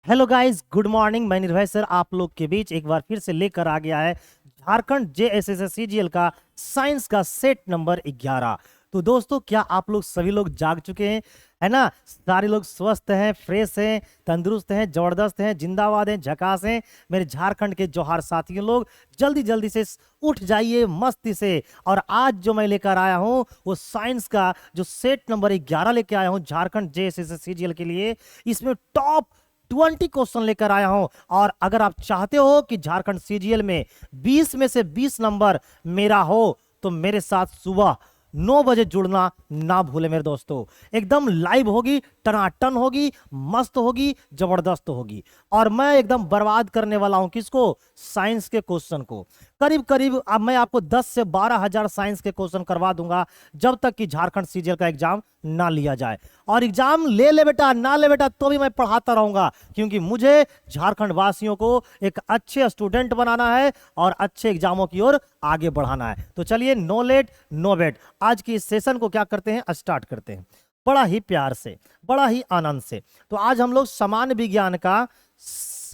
Hello guys, good morning. मैं निर्भय sir आप लोग के बीच एक बार फिर से लेकर आ गया है झारखंड जेएसएस सीजीएल का साइंस का सेट नंबर 11। तो दोस्तों, क्या आप लोग सभी लोग जाग चुके हैं? है ना? सारे लोग स्वस्थ हैं, फ्रेश हैं, तंदुरुस्त हैं, जबरदस्त हैं, जिंदाबाद हैं, झकास हैं। मेरे झारखंड के जोहार साथियों लोग, जल्दी जल्दी से उठ जाइए मस्ती से। और आज जो मैं लेकर आया हूं वो साइंस का जो सेट नंबर 11 लेके आया हूं झारखंड जेएसएस सीजीएल के लिए। इसमें टॉप 20 क्वेश्चन लेकर आया हूं। और अगर आप चाहते हो कि झारखंड सीजीएल में 20 में से 20 नंबर मेरा हो तो मेरे साथ सुबह 9 बजे जुड़ना ना भूले मेरे दोस्तों। एकदम लाइव होगी, टनाटन होगी, मस्त होगी, जबरदस्त होगी। और मैं एकदम बर्बाद करने वाला हूं किसको? साइंस के क्वेश्चन को। करीब करीब अब मैं आपको 10 से 12 हजार साइंस के क्वेश्चन करवा दूंगा जब तक कि झारखंड सीजीएल का एग्जाम ना लिया जाए। और एग्जाम ले बेटा, ना ले बेटा, तो भी मैं पढ़ाता रहूंगा, क्योंकि मुझे झारखंड वासियों को एक अच्छे स्टूडेंट बनाना है और अच्छे एग्जामों की ओर आगे बढ़ाना है। तो चलिए, नो लेट नो वेट, आज की इस सेशन को क्या करते हैं, स्टार्ट करते हैं बड़ा ही प्यार से, बड़ा ही आनंद से। तो आज हम लोग सामान्य विज्ञान का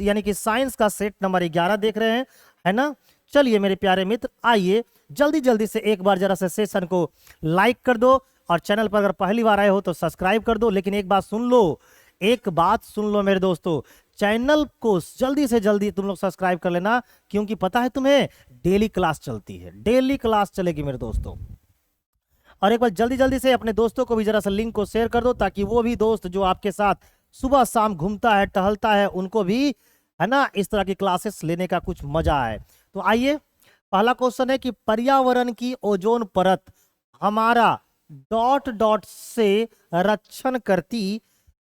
यानी कि साइंस का सेट नंबर 11 देख रहे हैं, है ना? चलिए मेरे प्यारे मित्र, आइए जल्दी जल्दी से एक बार जरा से सेशन को लाइक कर दो, और चैनल पर अगर पहली बार आए हो तो सब्सक्राइब कर दो। लेकिन एक बात सुन लो, एक बात सुन लो मेरे दोस्तों, चैनल को जल्दी से जल्दी तुम लोग सब्सक्राइब कर लेना, क्योंकि पता है तुम्हें डेली क्लास चलती है, डेली क्लास चलेगी मेरे दोस्तों। और एक बार जल्दी जल्दी से अपने दोस्तों को भी जरा सा लिंक को शेयर कर दो, ताकि वो भी दोस्त जो आपके साथ सुबह शाम घूमता है, टहलता है, उनको भी, है ना, इस तरह की क्लासेस लेने का कुछ मजा आए। तो आइए, पहला क्वेश्चन है कि पर्यावरण की ओजोन परत हमारा डॉट डॉट से रक्षण करती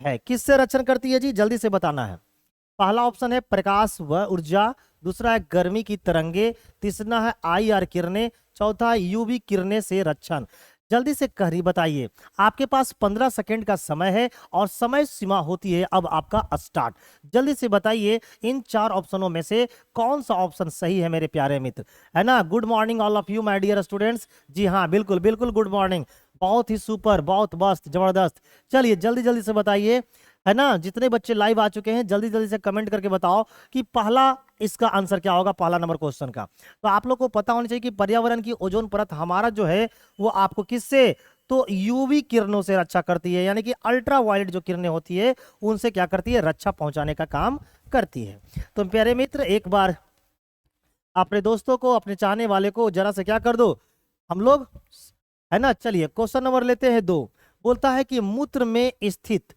है। किससे रक्षण करती है जी? जल्दी से बताना है। पहला ऑप्शन है प्रकाश व ऊर्जा, दूसरा है गर्मी की तरंगे, तीसरा है आईआर किरणें, चौथा है यूवी किरणें से रक्षण। जल्दी से करी बताइए। आपके पास 15 सेकंड का समय है और समय सीमा होती है अब आपका स्टार्ट। जल्दी से बताइए इन 4 ऑप्शनों में से कौन सा ऑप्शन सही है मेरे प्यारे मित्र, है ना? Good morning all of you my dear students. जी हाँ, बिल्कुल बिल्कुल गुड मॉर्निंग, बहुत ही सुपर, बहुत मस्त, जबरदस्त। चलिए जल्दी जल्दी से बताइए, है ना? जितने बच्चे लाइव आ चुके हैं जल्दी जल्दी से कमेंट करके बताओ कि पहला इसका आंसर क्या होगा, पहला नंबर क्वेश्चन का। तो आप लोग को पता होना चाहिए कि पर्यावरण की ओजोन परत हमारा जो है वो आपको किससे, तो यूवी किरणों से रक्षा करती है, यानी कि अल्ट्रा वायलेट जो किरणें होती है उनसे क्या करती है, रक्षा पहुंचाने का काम करती है। तो प्यारे मित्र, एक बार अपने दोस्तों को, अपने चाहने वाले को जरा से क्या कर दो हम लोग, है ना? चलिए क्वेश्चन नंबर लेते हैं 2। बोलता है कि मूत्र में स्थित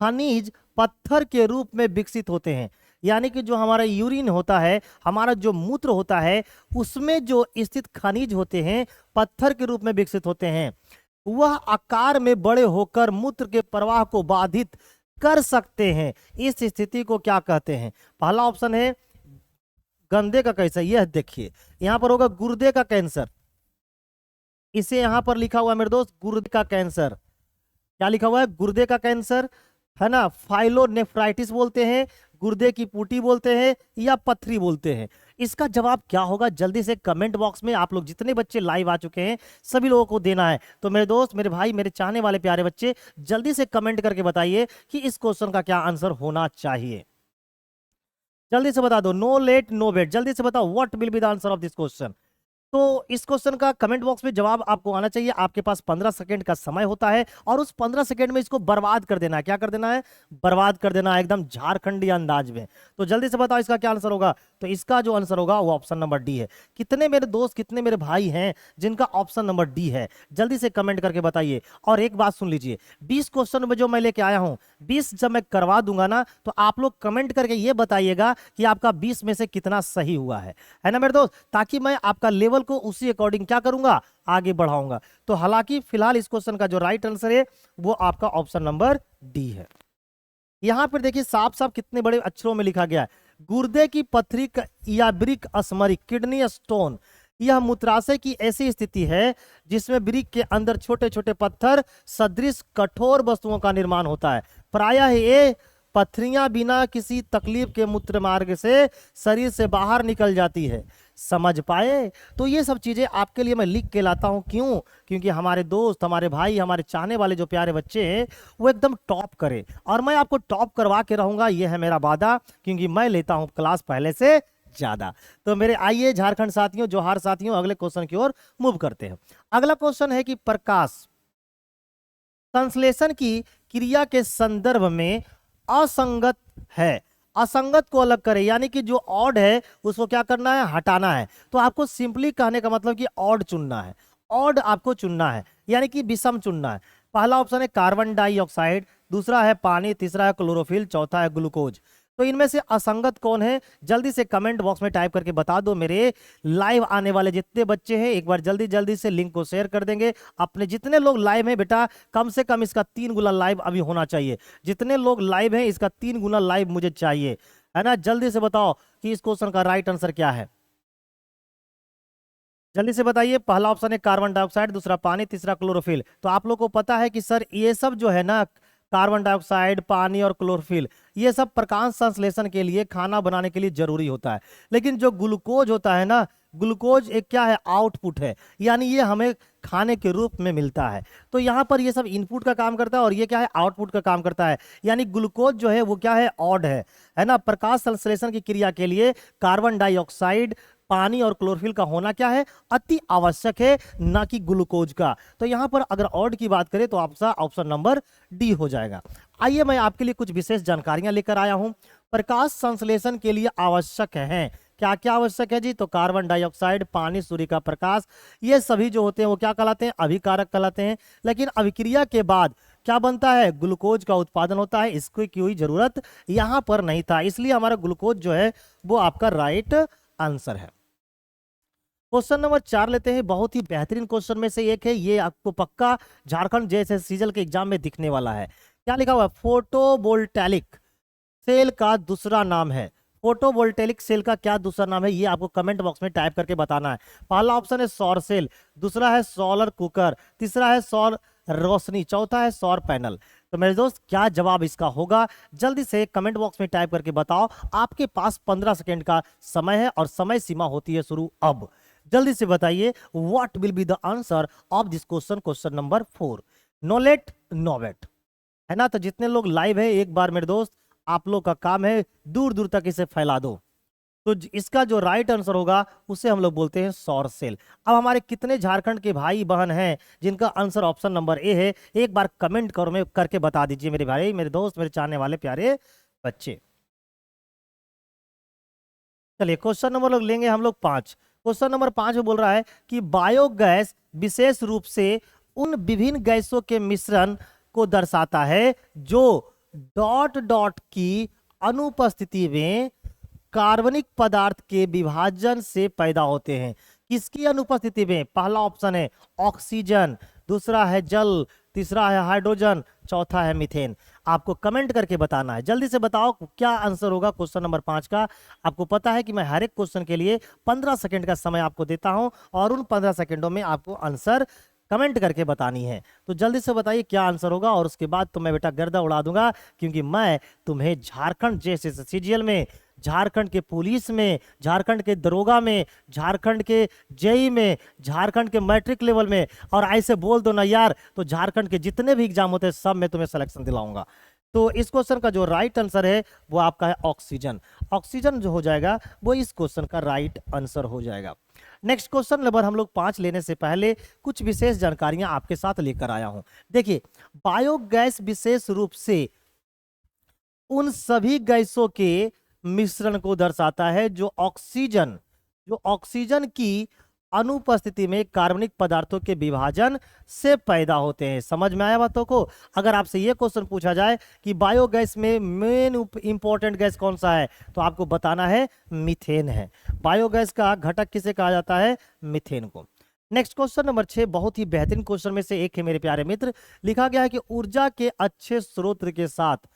खनिज पत्थर के रूप में विकसित होते हैं, यानी कि जो हमारा यूरिन होता है, हमारा जो मूत्र होता है, उसमें जो स्थित खनिज होते हैं पत्थर के रूप में विकसित होते हैं। वह आकार में बड़े होकर मूत्र के प्रवाह को बाधित कर सकते हैं। इस स्थिति को क्या कहते हैं? पहला ऑप्शन है गंदे का कैंसर, यह देखिए यहां पर होगा गुर्दे का कैंसर। इसे यहां पर लिखा हुआ है मेरे दोस्त, गुर्दे का कैंसर। क्या लिखा हुआ है? गुर्दे का कैंसर, है ना? फाइलोनेफ्राइटिस बोलते हैं, गुर्दे की पुटी बोलते हैं, या पथरी बोलते हैं। इसका जवाब क्या होगा? जल्दी से कमेंट बॉक्स में आप लोग जितने बच्चे लाइव आ चुके हैं सभी लोगों को देना है। तो मेरे दोस्त, मेरे भाई, मेरे चाहने वाले प्यारे बच्चे, जल्दी से कमेंट करके बताइए कि इस क्वेश्चन का क्या आंसर होना चाहिए। जल्दी से बता दो, नो लेट नो वेट, जल्दी से बताओ what will be the answer of this question. तो इस क्वेश्चन का कमेंट बॉक्स में जवाब आपको आना चाहिए। आपके पास 15 सेकंड का समय होता है और उस 15 सेकंड में इसको बर्बाद कर देना है। क्या कर देना है? बर्बाद कर देना है, एकदम झारखंडी अंदाज में। तो जल्दी से बताओ इसका क्या आंसर होगा। तो इसका जो आंसर होगा वो ऑप्शन नंबर डी है। कितने मेरे दोस्त, कितने मेरे भाई हैं जिनका ऑप्शन नंबर डी है? जल्दी से कमेंट करके बताइए। और एक बात सुन लीजिए, 20 क्वेश्चन में जो मैं लेके आया हूं, 20 जब मैं करवा दूंगा ना, तो आप लोग कमेंट करके ये बताइएगा कि आपका 20 में से कितना सही हुआ है ना मेरे दोस्त? ताकि मैं आपका लेवल को उसी अकॉर्डिंग क्या करूंगा, आगे बढ़ाऊंगा। तो हालांकि फिलहाल इस क्वेश्चन का जो राइट आंसर है वो आपका ऑप्शन नंबर डी है। यहां पर देखिए साफ साफ कितने बड़े अक्षरों में लिखा गया है, गुर्दे की पथरी या ब्रिक अस्मरिक किडनी स्टोन। यह मूत्राशय की ऐसी स्थिति है जिसमें ब्रिक के अंदर छोटे छोटे पत्थर सदृश कठोर वस्तुओं का निर्माण होता है। प्रायः ये पथरियां बिना किसी तकलीफ के मूत्र मार्ग से शरीर से बाहर निकल जाती है। समझ पाए। तो ये सब चीज़ें आपके लिए मैं लिख के लाता हूँ, क्यों? क्योंकि हमारे दोस्त, हमारे भाई, हमारे चाहने वाले जो प्यारे बच्चे हैं वो एकदम टॉप करें, और मैं आपको टॉप करवा के रहूँगा, ये है मेरा वादा, क्योंकि मैं लेता हूँ क्लास पहले से ज़्यादा। तो मेरे आइए झारखंड साथियों, जोहार साथियों, अगले क्वेश्चन की ओर मूव करते हैं। अगला क्वेश्चन है कि प्रकाश संश्लेषण की क्रिया के संदर्भ में असंगत है। असंगत को अलग करें, यानी कि जो ऑड है उसको क्या करना है? हटाना है। तो आपको सिंपली कहने का मतलब कि ऑड चुनना है, ऑड आपको चुनना है, यानी कि विषम चुनना है। पहला ऑप्शन है कार्बन डाइऑक्साइड, दूसरा है पानी, तीसरा है क्लोरोफिल, चौथा है ग्लूकोज। तो इनमें से असंगत कौन है? जल्दी से कमेंट बॉक्स में टाइप करके बता दो। मेरे लाइव आने वाले जितने बच्चे हैं एक बार जल्दी जल्दी से लिंक को शेयर कर देंगे। अपने जितने लोग लाइव हैं बेटा, कम से कम इसका 3 गुना लाइव अभी होना चाहिए। जितने लोग लाइव हैं इसका 3 गुना लाइव मुझे चाहिए, है ना? जल्दी से बताओ कि इस क्वेश्चन का राइट आंसर क्या है। जल्दी से बताइए। पहला ऑप्शन है कार्बन डाइऑक्साइड, दूसरा पानी, तीसरा क्लोरोफिल। तो आप लोग को पता है कि सर ये सब जो है ना, कार्बन डाइऑक्साइड, पानी और क्लोरोफिल, ये सब प्रकाश संश्लेषण के लिए, खाना बनाने के लिए जरूरी होता है। लेकिन जो ग्लूकोज होता है ना, ग्लूकोज एक क्या है? आउटपुट है, यानी ये हमें खाने के रूप में मिलता है। तो यहाँ पर ये सब इनपुट का काम करता है और ये क्या है? आउटपुट का काम करता है। यानी ग्लूकोज जो है वो क्या है? ऑड है ना? प्रकाश संश्लेषण की क्रिया के लिए कार्बन डाइऑक्साइड, पानी और क्लोरोफिल का होना क्या है? अति आवश्यक है, ना कि ग्लूकोज का। तो यहां पर अगर ऑड की बात करें तो आपका ऑप्शन नंबर डी हो जाएगा। आइए मैं आपके लिए कुछ विशेष जानकारियां लेकर आया हूं। प्रकाश संश्लेषण के लिए आवश्यक है, क्या क्या आवश्यक है जी? तो कार्बन डाइऑक्साइड, पानी, सूर्य का प्रकाश, ये सभी जो होते हैं वो क्या कहलाते हैं? अभिकारक कहलाते हैं। लेकिन अभिक्रिया के बाद क्या बनता है? ग्लूकोज का उत्पादन होता है। इसकी कोई जरूरत यहां पर नहीं था, इसलिए हमारा ग्लूकोज जो है वो आपका राइट आंसर है। क्वेश्चन नंबर 4 लेते हैं। बहुत ही बेहतरीन क्वेश्चन में से एक है, ये आपको पक्का झारखंड जैसे सीजल के एग्जाम में दिखने वाला है। क्या लिखा हुआ है? फोटोवोल्टेइक सेल का दूसरा नाम है। फोटोवोल्टेइक सेल का क्या दूसरा नाम है? ये आपको कमेंट बॉक्स में टाइप करके बताना है। पहला ऑप्शन है सौर सेल, दूसरा है सोलर कुकर, तीसरा है सौर रोशनी, चौथा है सौर पैनल। तो मेरे दोस्त क्या जवाब इसका होगा? जल्दी से कमेंट बॉक्स में टाइप करके बताओ। आपके पास 15 सेकेंड का समय है और समय सीमा होती है शुरू अब। जल्दी से बताइए what will be the answer of this question, question number 4। No late no wait, है ना? तो जितने लोग लाइव है एक बार मेरे दोस्त आप लोग का काम है दूर दूर तक इसे फैला दो। तो इसका जो राइट आंसर होगा उसे हम लोग बोलते हैं सौर सेल। अब हमारे कितने झारखंड के भाई बहन हैं जिनका आंसर ऑप्शन नंबर ए है? एक बार कमेंट करो में करके बता दीजिए मेरे भाई, मेरे दोस्त, मेरे चाहने वाले प्यारे बच्चे। चलिए क्वेश्चन नंबर लोग लेंगे हम लोग 5। क्वेश्चन नंबर 5 में बोल रहा है कि बायोगैस विशेष रूप से उन विभिन्न गैसों के मिश्रण को दर्शाता है जो डॉट डॉट की अनुपस्थिति में कार्बनिक पदार्थ के विभाजन से पैदा होते हैं। किसकी अनुपस्थिति में? पहला ऑप्शन है ऑक्सीजन, दूसरा है जल, तीसरा है हाइड्रोजन, चौथा है मीथेन। आपको कमेंट करके बताना है। जल्दी से बताओ क्या आंसर होगा क्वेश्चन नंबर 5 का। आपको पता है कि मैं हर एक क्वेश्चन के लिए 15 सेकंड का समय आपको देता हूं और उन 15 सेकंडों में आपको आंसर कमेंट करके बतानी है। तो जल्दी से बताइए क्या आंसर होगा, और उसके बाद तो मैं बेटा गर्दा उड़ा दूंगा, क्योंकि मैं तुम्हें झारखंड जैसे सीजीएल में, झारखंड के पुलिस में, झारखंड के दरोगा में, झारखंड के जेई में, झारखंड के मैट्रिक लेवल में, और ऐसे बोल दो ना यार तो झारखंड के जितने भी एग्जाम होते हैं सब में तुम्हें सिलेक्शन दिलाऊंगा। तो इस क्वेश्चन का जो राइट आंसर है वो आपका है ऑक्सीजन। ऑक्सीजन जो हो जाएगा वो इस क्वेश्चन का राइट आंसर हो जाएगा। नेक्स्ट क्वेश्चन नंबर हम लोग 5 लेने से पहले कुछ विशेष जानकारियां आपके साथ लेकर आया हूं। देखिए बायोगैस विशेष रूप से उन सभी गैसों के मिश्रण को दर्शाता है जो ऑक्सीजन की अनुपस्थिति में कार्बनिक पदार्थों के विभाजन से पैदा होते हैं। समझ में आया बातों को? अगर आपसे यह क्वेश्चन पूछा जाए कि बायोगैस में मेन इंपॉर्टेंट गैस कौन सा है, तो आपको बताना है मीथेन है। बायोगैस का घटक किसे कहा जाता है? मीथेन को। नेक्स्ट क्वेश्चन नंबर 6 बहुत ही बेहतरीन क्वेश्चन में से एक है मेरे प्यारे मित्र। लिखा गया है कि ऊर्जा के अच्छे स्रोत के साथ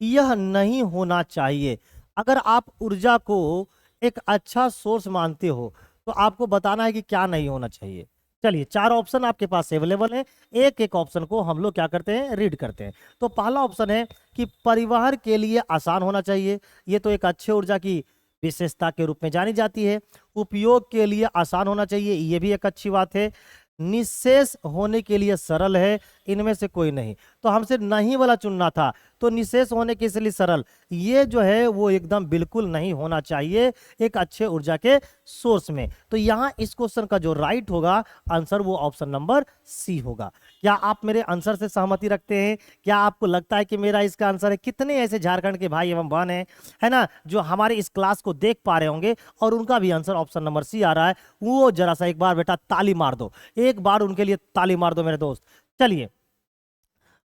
यह नहीं होना चाहिए। अगर आप ऊर्जा को एक अच्छा सोर्स मानते हो तो आपको बताना है कि क्या नहीं होना चाहिए। चलिए 4 ऑप्शन आपके पास अवेलेबल है, एक एक ऑप्शन को हम लोग क्या करते हैं? रीड करते हैं। तो पहला ऑप्शन है कि परिवहन के लिए आसान होना चाहिए। ये तो एक अच्छे ऊर्जा की विशेषता के रूप में जानी जाती है। उपयोग के लिए आसान होना चाहिए, ये भी एक अच्छी बात है। निःशेष होने के लिए सरल है, इनमें से कोई नहीं। तो हमसे नहीं वाला चुनना था, तो निःशेष होने के लिए सरल, ये जो है वो एकदम बिल्कुल नहीं होना चाहिए एक अच्छे ऊर्जा के सोर्स में। तो यहाँ इस क्वेश्चन का जो राइट होगा आंसर वो ऑप्शन नंबर सी होगा। क्या आप मेरे आंसर से सहमति रखते हैं? क्या आपको लगता है कि मेरा इसका आंसर है? कितने ऐसे झारखंड के भाई एवं बहन हैं, है ना, जो हमारे इस क्लास को देख पा रहे होंगे और उनका भी आंसर ऑप्शन नंबर सी आ रहा है? वो जरा सा एक बार बेटा ताली मार दो, एक बार उनके लिए ताली मार दो मेरे दोस्त। चलिए,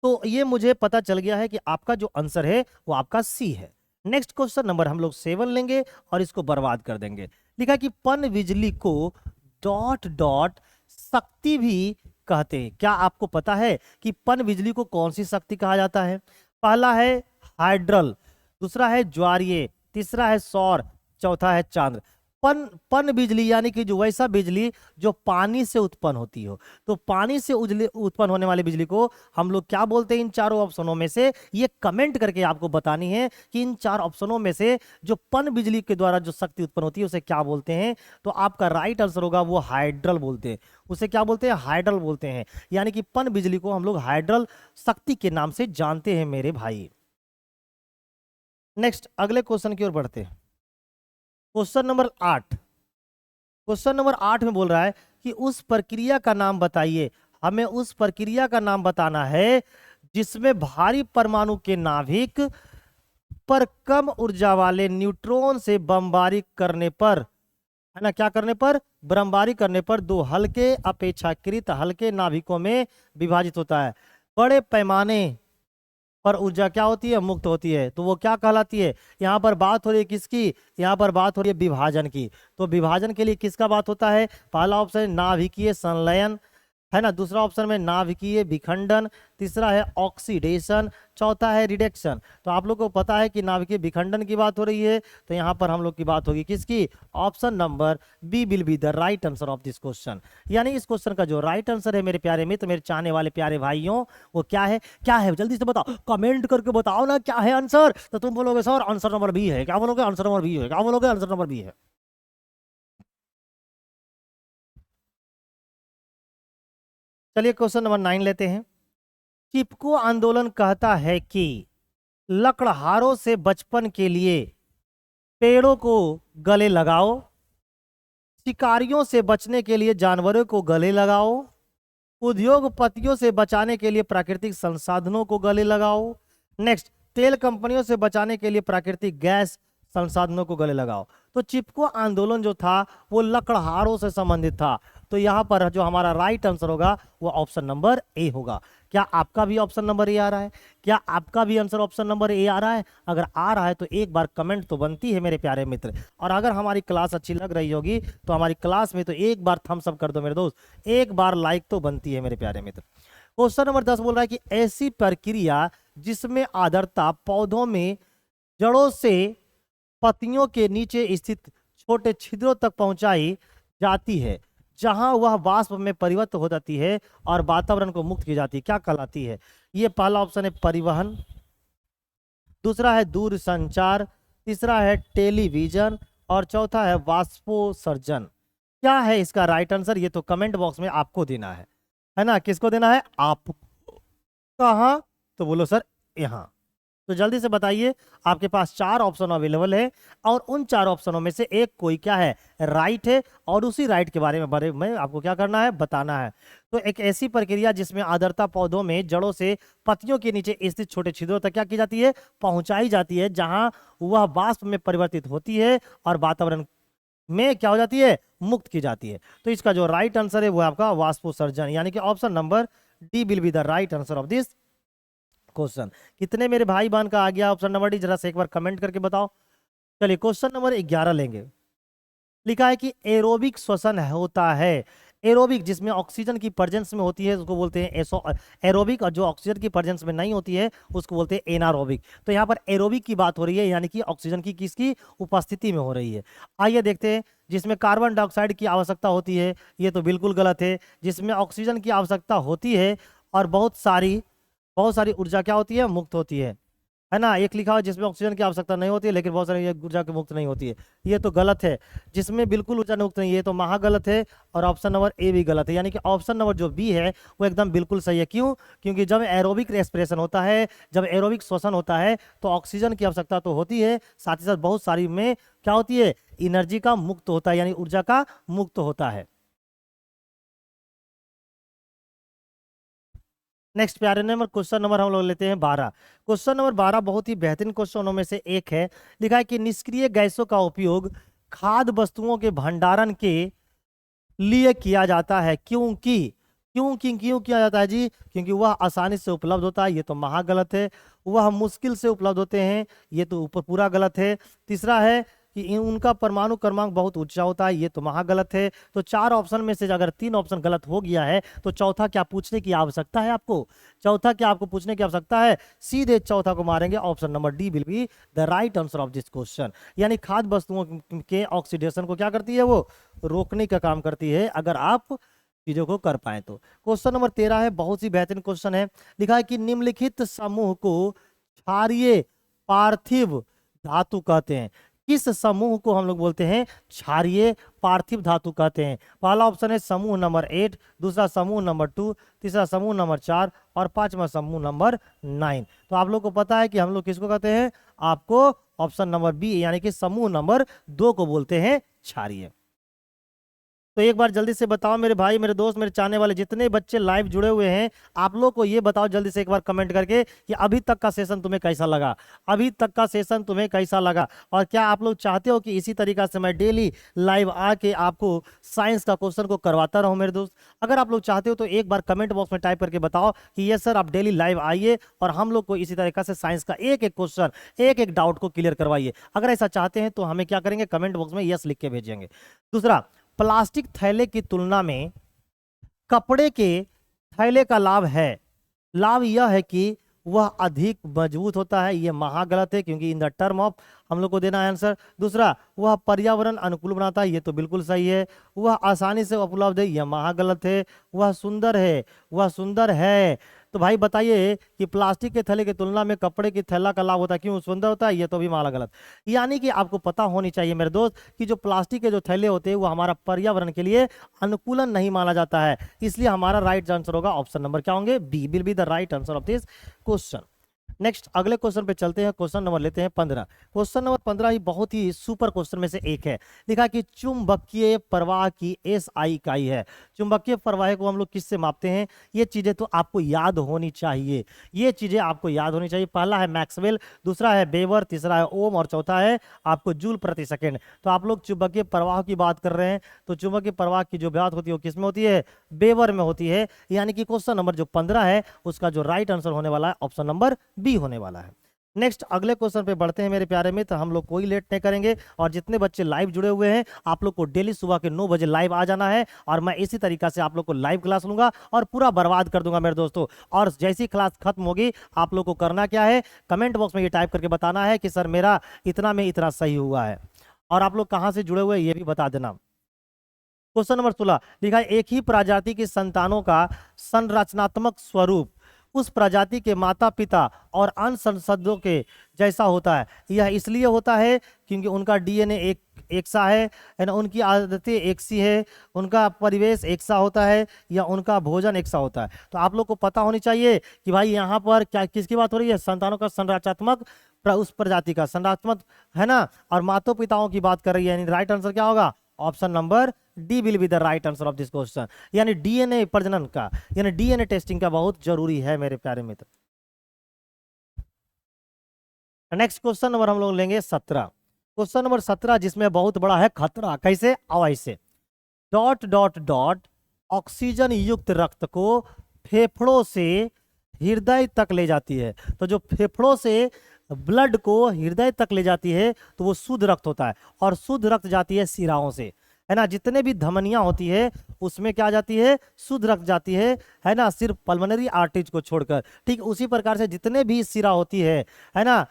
तो ये मुझे पता चल गया है कि आपका जो आंसर है वो आपका सी है। नेक्स्ट क्वेश्चन नंबर हम लोग 7 लेंगे और इसको बर्बाद कर देंगे। लिखा कि पन बिजली को डॉट डॉट शक्ति भी कहते हैं। क्या आपको पता है कि पन बिजली को कौन सी शक्ति कहा जाता है? पहला है हाइड्रल, दूसरा है ज्वारीय, तीसरा है सौर, चौथा है चांद्र। पन बिजली यानी कि जो वैसा बिजली जो पानी से उत्पन्न होती हो, तो पानी से उत्पन्न होने वाली बिजली को हम लोग क्या बोलते हैं? इन चारों ऑप्शनों में से ये कमेंट करके आपको बतानी है कि इन 4 ऑप्शनों में से जो पन बिजली के द्वारा जो शक्ति उत्पन्न होती है उसे क्या बोलते हैं? तो आपका राइट आंसर होगा वो हाइड्रल बोलते हैं। उसे क्या बोलते हैं? हाइड्रल बोलते हैं। यानी कि पन बिजली को हम लोग हाइड्रल शक्ति के नाम से जानते हैं मेरे भाई। नेक्स्ट अगले क्वेश्चन की ओर बढ़ते हैं। Question number 8। क्वेश्चन नंबर 8 में बोल रहा है कि उस प्रक्रिया का नाम बताइए। हमें उस प्रक्रिया का नाम बताना है जिसमें भारी परमाणु के नाभिक पर कम ऊर्जा वाले न्यूट्रॉन से बमबारी करने पर, है ना, क्या करने पर? बमबारी करने पर दो हल्के अपेक्षाकृत हल्के नाभिकों में विभाजित होता है। बड़े पैमाने पर ऊर्जा क्या होती है? मुक्त होती है। तो वो क्या कहलाती है? यहाँ पर बात हो रही है किसकी? यहाँ पर बात हो रही है विभाजन की। तो विभाजन के लिए किसका बात होता है? पहला ऑप्शन है नाभिकीय संलयन, है ना, दूसरा ऑप्शन में नाभिकीय विखंडन, तीसरा है ऑक्सीडेशन, चौथा है रिडक्शन। तो आप लोग को पता है कि नाभिकीय विखंडन की बात हो रही है, तो यहाँ पर हम लोग की बात होगी किसकी? Option number B will be the right answer of this question. यानी इस क्वेश्चन का जो राइट आंसर है मेरे प्यारे मित्र, मेरे चाहने वाले प्यारे भाइयों, वो क्या है? क्या है? जल्दी से बताओ, कमेंट करके बताओ ना क्या है आंसर। तो तुम बोलोगे सर आंसर नंबर बी है। क्या बोलोगे? आंसर नंबर बी है। क्या बोलोगे? आंसर नंबर बी है। चलिए क्वेश्चन नंबर 9 लेते हैं। चिपको आंदोलन कहता है कि लकड़हारों से बचपन के लिए पेड़ों को गले लगाओ, शिकारियों से बचने के लिए जानवरों को गले लगाओ, उद्योगपतियों से बचाने के लिए प्राकृतिक संसाधनों को गले लगाओ, नेक्स्ट तेल कंपनियों से बचाने के लिए प्राकृतिक गैस संसाधनों को गले लगाओ। तो चिपको आंदोलन जो था वो लकड़हारों से संबंधित था। तो यहाँ पर जो हमारा राइट आंसर होगा वो ऑप्शन नंबर ए होगा। क्या आपका भी ऑप्शन नंबर ए आ रहा है? क्या आपका भी आंसर ऑप्शन नंबर ए आ रहा है? अगर आ रहा है तो एक बार कमेंट तो बनती है मेरे प्यारे मित्र। और अगर हमारी क्लास अच्छी लग रही होगी तो हमारी क्लास में तो एक बार थम्स अप कर दो मेरे दोस्त, एक बार लाइक तो बनती है मेरे प्यारे मित्र। क्वेश्चन नंबर 10 बोल रहा है कि ऐसी प्रक्रिया जिसमें आर्द्रता पौधों में जड़ों से पत्तियों के नीचे स्थित छोटे छिद्रों तक पहुंचाई जाती है, जहां वह वाष्प में परिवर्तित हो जाती है और वातावरण को मुक्त की जाती है, क्या कहलाती है? ये पहला ऑप्शन है परिवहन, दूसरा है दूर संचार, तीसरा है टेलीविजन और चौथा है वाष्पोत्सर्जन। क्या है इसका राइट आंसर? ये तो कमेंट बॉक्स में आपको देना है ना? किसको देना है? आप। कहाँ? तो बोलो सर यहाँ। तो जल्दी से बताइए, आपके पास 4 ऑप्शन अवेलेबल है और उन 4 ऑप्शनों में से एक कोई क्या है? राइट है। और उसी राइट के बारे में आपको क्या करना है? बताना है। तो एक ऐसी प्रक्रिया जिसमें आर्द्रता पौधों में जड़ों से पत्तियों के नीचे स्थित छोटे छिद्रों तक क्या की जाती है? पहुंचाई जाती है, जहां वह वाष्प में परिवर्तित होती है और वातावरण में क्या हो जाती है? मुक्त की जाती है। तो इसका जो राइट आंसर है वो आपका वाष्पोत्सर्जन, यानी कि option number D will be the right answer of this question. कितने मेरे भाई बहन का आ गया ऑप्शन नंबर डी? जरा से एक बार कमेंट करके बताओ। चलिए क्वेश्चन नंबर 11 लेंगे। लिखा है कि एरोबिक श्वसन होता है। एरोबिक जिसमें ऑक्सीजन की प्रेजेंस में होती है उसको बोलते हैं एरोबिक, और जो ऑक्सीजन की प्रेजेंस में नहीं होती है उसको बोलते हैं एनारोबिक। तो यहाँ पर एरोबिक की बात हो रही है, यानी कि ऑक्सीजन की किसकी उपस्थिति में हो रही है। आइए देखते हैं। जिसमें कार्बन डाइऑक्साइड की आवश्यकता होती है, ये तो बिल्कुल गलत है। जिसमें ऑक्सीजन की आवश्यकता होती है और बहुत सारी ऊर्जा क्या होती है? मुक्त होती है। है ना, एक लिखा हुआ जिसमें ऑक्सीजन की आवश्यकता नहीं होती है लेकिन बहुत सारी ये ऊर्जा की मुक्त नहीं होती है, ये तो गलत है। जिसमें बिल्कुल ऊर्जा मुक्त नहीं है, ये तो महागलत है। और ऑप्शन नंबर ए भी गलत है, यानी कि ऑप्शन नंबर जो बी है वो एकदम बिल्कुल सही है। क्यों? क्योंकि जब एरोबिक रेस्पिरेशन होता है, जब एरोबिक श्वसन होता है, तो ऑक्सीजन की आवश्यकता तो होती है, साथ ही साथ बहुत सारी में क्या होती है, एनर्जी का मुक्त होता है, यानी ऊर्जा का मुक्त होता है। नेक्स्ट प्यारे नंबर क्वेश्चन नंबर हम लोग लेते हैं 12। क्वेश्चन नंबर 12 बहुत ही बेहतरीन क्वेश्चनों में से एक है। लिखा है कि निष्क्रिय गैसों का उपयोग खाद्य वस्तुओं के भंडारण के लिए किया जाता है, क्यों किया जाता है जी? क्योंकि वह आसानी से उपलब्ध होता है, ये तो महागलत है। वह मुश्किल से उपलब्ध होते हैं, ये तो ऊपर पूरा गलत है। तीसरा है कि उनका परमाणु क्रमांक बहुत ऊंचा होता है, ये तो महागलत है। तो चार ऑप्शन में से अगर तीन ऑप्शन गलत हो गया है तो चौथा क्या पूछने की आवश्यकता है आपको? चौथा क्या आपको पूछने की आवश्यकता है? सीधे चौथा को मारेंगे, option number D will be the right answer of this question. यानी खाद्य वस्तुओं के ऑक्सीडेशन को क्या करती है, वो रोकने का काम करती है, अगर आप चीजों को कर पाए तो। क्वेश्चन नंबर 13 है, बहुत ही बेहतरीन क्वेश्चन है। लिखा है कि निम्नलिखित समूह को क्षारीय पार्थिव धातु कहते हैं। किस समूह को हम लोग बोलते हैं क्षारीय पार्थिव धातु कहते हैं? पहला ऑप्शन है समूह नंबर 8, दूसरा समूह नंबर 2, तीसरा समूह नंबर 4 और पांचवा समूह नंबर 9। तो आप लोग को पता है कि हम लोग किसको कहते हैं? आपको ऑप्शन नंबर बी यानी कि समूह नंबर 2 को बोलते हैं क्षारीय। तो एक बार जल्दी से बताओ मेरे भाई, मेरे दोस्त, मेरे चाहने वाले जितने बच्चे लाइव जुड़े हुए हैं, आप लोग को ये बताओ जल्दी से एक बार कमेंट करके कि अभी तक का सेशन तुम्हें कैसा लगा, अभी तक का सेशन तुम्हें कैसा लगा। और क्या आप लोग चाहते हो कि इसी तरीका से मैं डेली लाइव आके आपको साइंस का क्वेश्चन को करवाता रहूं मेरे दोस्त? अगर आप लोग चाहते हो तो एक बार कमेंट बॉक्स में टाइप करके बताओ कि ये सर आप डेली लाइव आइए और हम लोग को इसी तरीका से साइंस का एक एक क्वेश्चन, एक एक डाउट को क्लियर करवाइए। अगर ऐसा चाहते हैं तो हमें क्या करेंगे, कमेंट बॉक्स में यस लिख के भेजेंगे। दूसरा, प्लास्टिक थैले की तुलना में कपड़े के थैले का लाभ है। लाभ यह है कि वह अधिक मजबूत होता है, यह महागलत है क्योंकि इन द टर्म ऑफ हम लोग को देना है आंसर। दूसरा, वह पर्यावरण अनुकूल बनाता है, यह तो बिल्कुल सही है। वह आसानी से उपलब्ध है, यह महागलत है। वह सुंदर है, वह सुंदर है। तो भाई बताइए कि प्लास्टिक के थैले की तुलना में कपड़े की थैला का लाभ होता है, क्यों सुंदर होता है? ये तो भी माला गलत। यानी कि आपको पता होनी चाहिए मेरे दोस्त कि जो प्लास्टिक के जो थैले होते हैं वो हमारा पर्यावरण के लिए अनुकूलन नहीं माना जाता है, इसलिए हमारा राइट आंसर होगा ऑप्शन नंबर क्या होंगे, B will be the right answer of this question. Next अगले क्वेश्चन पे चलते हैं, क्वेश्चन नंबर लेते हैं 15। क्वेश्चन नंबर 15 ही बहुत ही सुपर क्वेश्चन में से एक है। लिखा कि चुंबकीय प्रवाह की एसआई इकाई है। चुंबकीय प्रवाह को हम लोग किससे मापते हैं? ये चीजें तो आपको याद होनी चाहिए, ये चीजें आपको याद होनी चाहिए। पहला है मैक्सवेल, दूसरा है वेबर, तीसरा है ओम और चौथा है आपको जूल प्रति सेकेंड। तो आप लोग चुंबकीय प्रवाह की बात कर रहे हैं, तो चुंबकीय प्रवाह की जो बात होती है वो किसमें होती है? वेबर में होती है। यानी कि क्वेश्चन नंबर जो 15 है उसका जो राइट आंसर होने वाला है ऑप्शन नंबर बी होने वाला है। नेक्स्ट अगले क्वेश्चन पे बढ़ते हैं मेरे प्यारे मित्र, हम लोग कोई लेट नहीं करेंगे। और जितने बच्चे लाइव जुड़े हुए हैं आप लोग को डेली सुबह के 9 बजे लाइव आ जाना है और मैं इसी तरीका से आप लोग को लाइव क्लास लूंगा और पूरा बर्बाद कर दूंगा मेरे दोस्तों। और जैसी क्लास खत्म होगी आप लोग को करना क्या है, कमेंट बॉक्स में ये टाइप करके बताना है कि सर मेरा इतना में इतना सही हुआ है। और आप लोग कहाँ से जुड़े हुए हैं ये भी बता देना। क्वेश्चन नंबर 16 लिखा है एक ही प्रजाति की संतानों का संरचनात्मक स्वरूप उस प्रजाति के माता पिता और अन्य संसदों के जैसा होता है। यह इसलिए होता है क्योंकि उनका डीएनए एक सा है ना, उनकी आदतें एक सी है, उनका परिवेश एक सा होता है या उनका भोजन एक सा होता है। तो आप लोग को पता होनी चाहिए कि भाई यहाँ पर क्या किसकी बात हो रही है, संतानों का संरचनात्मक उस प्रजाति का संरचनात्मक है ना, और माता पिताओं की बात कर रही है। यानी राइट आंसर क्या होगा, option number D will be the right answer of this question. यानी डीएनए प्रजनन का यानी डीएनए टेस्टिंग का बहुत जरूरी है मेरे प्यारे मित्र। नेक्स्ट क्वेश्चन नंबर हम लोग लेंगे 17। क्वेश्चन नंबर 17 जिसमें बहुत बड़ा है खतरा। कैसे? आओ ऐसे, डॉट डॉट डॉट ऑक्सीजन युक्त रक्त को फेफड़ों से हृदय तक ले जाती है। तो जो फेफड़ों से ब्लड को हृदय तक ले जाती है तो वो शुद्ध रक्त होता है, और शुद्ध रक्त जाती है शिराओं से, है ना। जितने भी धमनियां होती है उसमें क्या जाती है, शुद्ध रक्त जाती है ना, सिर्फ पल्मोनरी आर्टरीज को छोड़कर। ठीक उसी प्रकार से जितने भी शिरा होती है ना,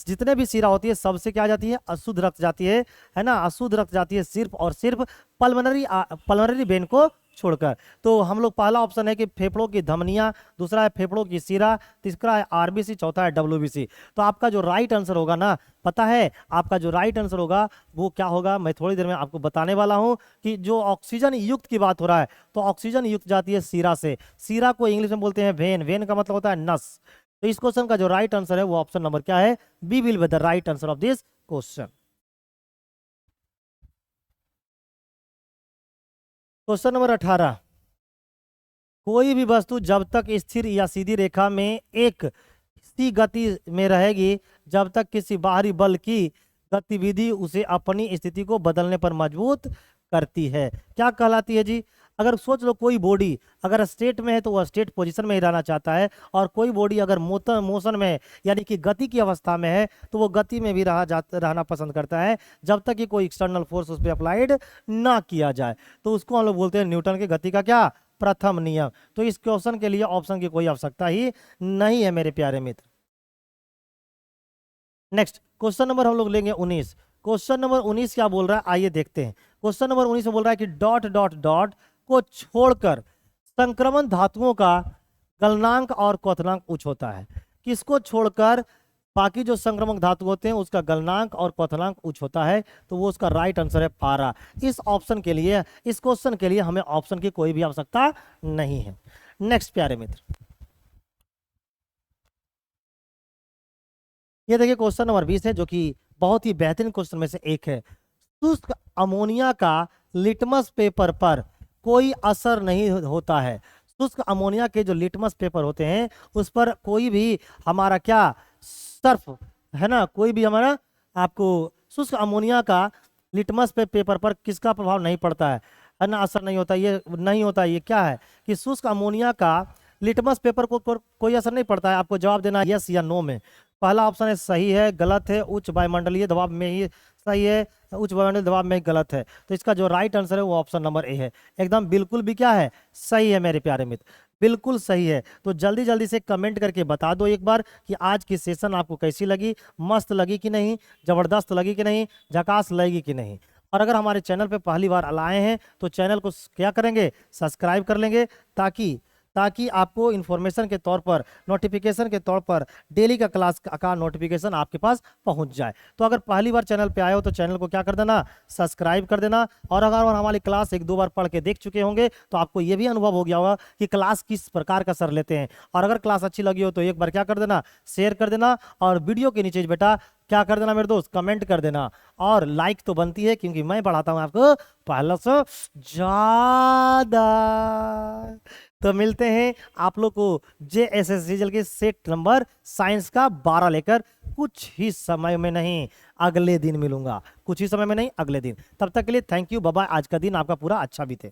जितने भी शिरा होती है सबसे क्या जाती है, अशुद्ध रक्त जाती है ना। अशुद्ध रक्त जाती है सिर्फ और सिर्फ पल्मोनरी वेन को छोड़कर। तो हम लोग पहला ऑप्शन है कि फेफड़ों की धमनियां, दूसरा है फेफड़ों की सिरा, तीसरा है आरबीसी, चौथा है डब्ल्यूबीसी। तो आपका जो राइट आंसर होगा ना, पता है आपका जो राइट आंसर होगा वो क्या होगा, मैं थोड़ी देर में आपको बताने वाला हूं। कि जो ऑक्सीजन युक्त की बात हो रहा है, तो ऑक्सीजन युक्त जाती है सीरा से। सीरा को इंग्लिश में बोलते हैं वेन, वेन का मतलब होता है नस। तो इस क्वेश्चन का जो राइट आंसर है वो ऑप्शन नंबर क्या है, B will be the right answer of this question. Question number 18, कोई भी वस्तु जब तक स्थिर या सीधी रेखा में एक सी गति में रहेगी, जब तक किसी बाहरी बल की गतिविधि उसे अपनी स्थिति को बदलने पर मजबूत करती है, क्या कहलाती है जी। अगर सोच लो, कोई बॉडी अगर स्टेट में है तो वह स्टेट पोजीशन में ही रहना चाहता है, और कोई बॉडी अगर मोशन में है यानी कि गति की अवस्था में है तो वो गति में भी रहना पसंद करता है, जब तक कि कोई एक्सटर्नल फोर्स उस पर अप्लाइड ना किया जाए। तो उसको हम लोग बोलते हैं न्यूटन की गति का क्या, प्रथम नियम। तो इस क्वेश्चन के लिए ऑप्शन की कोई आवश्यकता ही नहीं है मेरे प्यारे मित्र। नेक्स्ट क्वेश्चन नंबर हम लोग लेंगे 19। क्वेश्चन नंबर 19 क्या बोल रहा है, आइए देखते हैं। क्वेश्चन नंबर 19 में बोल रहा है कि डॉट डॉट डॉट को छोड़कर संक्रमण धातुओं का गलनांक और क्वथनांक उच्च होता है। किसको छोड़कर बाकी जो संक्रामक धातु होते हैं उसका गलनांक और क्वथनांक उच्च होता है, तो वो उसका राइट आंसर है पारा। इस ऑप्शन के लिए, इस क्वेश्चन के लिए हमें ऑप्शन की कोई भी आवश्यकता नहीं है। नेक्स्ट प्यारे मित्र, ये देखिए क्वेश्चन नंबर 20 है, जो कि बहुत ही बेहतरीन क्वेश्चन में से एक है। शुष्क अमोनिया का लिटमस पेपर पर कोई असर नहीं होता है। शुष्क अमोनिया के जो लिटमस पेपर होते हैं उस पर कोई भी हमारा क्या सर्फ है ना, कोई भी हमारा आपको शुष्क अमोनिया का लिटमस पेपर पर किसका प्रभाव नहीं पड़ता है ना, असर नहीं होता। ये नहीं होता, ये क्या है कि शुष्क अमोनिया का लिटमस पेपर को कोई असर नहीं पड़ता है। आपको जवाब देना है यस या नो में। पहला ऑप्शन है सही है, गलत है, उच्च वायुमंडलीय दबाव में ही सही है, उच्च वायुमंडलीय दबाव में ही गलत है। तो इसका जो राइट आंसर है वो ऑप्शन नंबर ए है। एकदम बिल्कुल भी क्या है, सही है मेरे प्यारे मित्र, बिल्कुल सही है। तो जल्दी जल्दी से कमेंट करके बता दो एक बार कि आज की सेशन आपको कैसी लगी, मस्त लगी कि नहीं, जबरदस्त लगी कि नहीं, झकास लगी कि नहीं। और अगर हमारे चैनल पे पहली बार आए हैं तो चैनल को क्या करेंगे, सब्सक्राइब कर लेंगे, ताकि आपको इन्फॉर्मेशन के तौर पर, नोटिफिकेशन के तौर पर डेली का क्लास का नोटिफिकेशन आपके पास पहुंच जाए। तो अगर पहली बार चैनल पे आए हो तो चैनल को क्या कर देना, सब्सक्राइब कर देना। और अगर हमारी क्लास एक दो बार पढ़ के देख चुके होंगे तो आपको ये भी अनुभव हो गया होगा कि क्लास किस प्रकार का सर लेते हैं। और अगर क्लास अच्छी लगी हो तो एक बार क्या कर देना, शेयर कर देना। और वीडियो के नीचे बेटा क्या कर देना मेरे दोस्त, कमेंट कर देना। और लाइक तो बनती है क्योंकि मैं बढ़ाता हूं आपको पहले से ज्यादा। तो मिलते हैं आप लोग को JSS के सेट नंबर साइंस का 12 लेकर कुछ ही समय में, नहीं अगले दिन मिलूंगा, कुछ ही समय में नहीं अगले दिन। तब तक के लिए थैंक यू, बाय बाय। आज का दिन आपका पूरा अच्छा बीते।